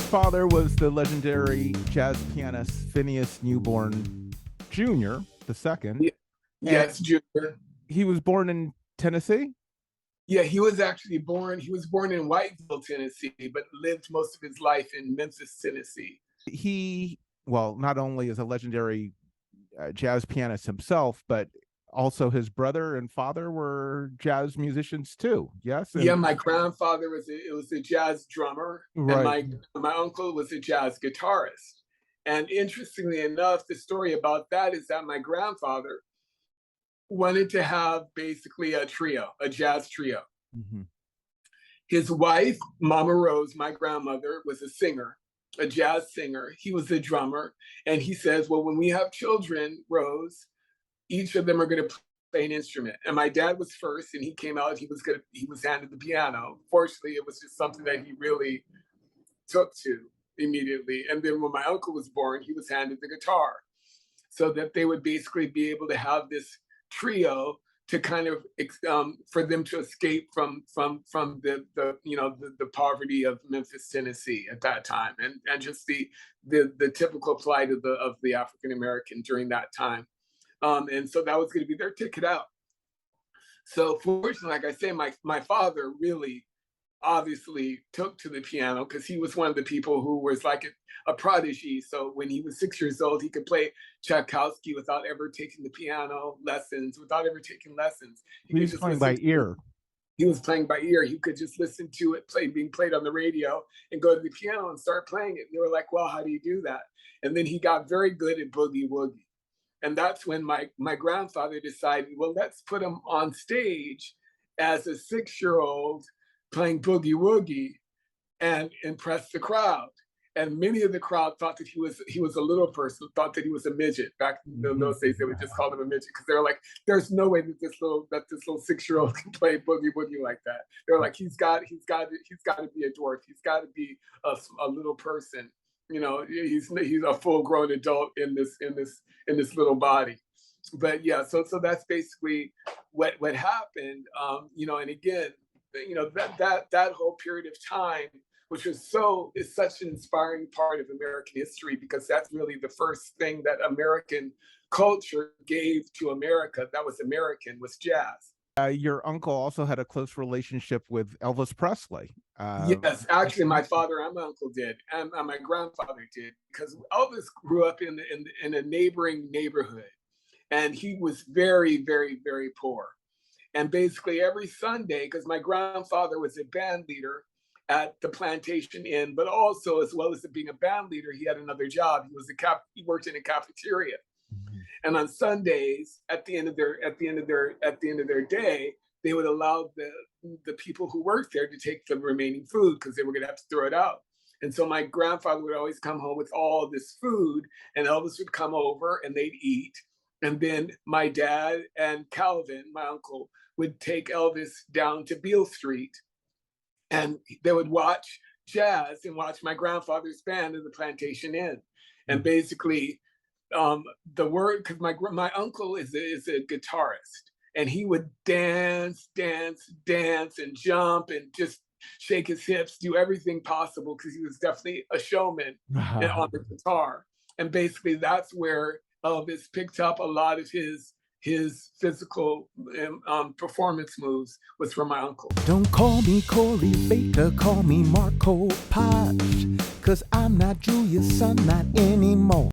father was the legendary jazz pianist Phineas Newborn Jr. the second, Ye- and Yes, Junior. he was born in Tennessee. Yeah, he was born in Whiteville, Tennessee, but lived most of his life in Memphis, Tennessee. He, well, not only is a legendary jazz pianist himself, but also his brother and father were jazz musicians too. Yes, Yeah, and my grandfather was a jazz drummer, and right. my uncle was a jazz guitarist. And interestingly enough, the story about that is that my grandfather wanted to have basically a trio, a jazz trio. Mhm. His wife, Mama Rose, my grandmother, was a singer, a jazz singer. He was a drummer. And he says, well, when we have children, Rose, each of them are going to play an instrument. And my dad was first, and he came out. He was handed the piano. Fortunately, it was just something that he really took to immediately. And then when my uncle was born, he was handed the guitar, so that they would basically be able to have this trio to kind of for them to escape from the poverty of Memphis, Tennessee at that time, and just the typical plight of the African American during that time. And so that was going to be their ticket out. So fortunately, like I say, my father really obviously took to the piano because he was one of the people who was like a prodigy. So when he was 6 years old, he could play Tchaikovsky without ever taking the piano lessons, without ever taking lessons. He could He's just playing listen by ear. He was playing by ear. He could just listen to it being played on the radio and go to the piano and start playing it. And they were like, well, how do you do that? And then he got very good at boogie woogie. And that's when my grandfather decided, well, let's put him on stage as a 6-year-old playing boogie woogie and impress the crowd. And many of the crowd thought that he was a little person, thought that he was a midget. Back in those days, they would just call him a midget because they were like, "There's no way that this little 6-year-old can play boogie woogie like that." They were like, "He's got to be a dwarf. He's got to be a little person. You know, he's a full grown adult in this little body." But yeah, so that's basically what happened. And again, that whole period of time, which is such an inspiring part of American history, because that's really the first thing that American culture gave to America that was American, was jazz. Your uncle also had a close relationship with Elvis Presley. Yes, actually, my father and my uncle did, and my grandfather did, because Elvis grew up in a neighboring neighborhood, and he was very, very, very poor. And basically every Sunday, because my grandfather was a band leader at the Plantation Inn, but also, as well as being a band leader, he had another job. He worked in a cafeteria. Mhm. And on Sundays, at the end of their day, they would allow the people who worked there to take the remaining food because they were going to have to throw it out. And so my grandfather would always come home with all this food, and Elvis would come over and they'd eat. And then my dad and Calvin, my uncle, would take Elvis down to Beale Street, and they would watch jazz and watch my grandfather's band in the Plantation Inn. And basically, because my uncle is a guitarist, and he would dance, and jump, and just shake his hips, do everything possible, because he was definitely a showman on the guitar. And basically, that's where Elvis picked up a lot of his physical performance moves, was from my uncle. Don't call me Corey Baker, call me Marc Copage, 'cause I'm not Julius, son, not anymore.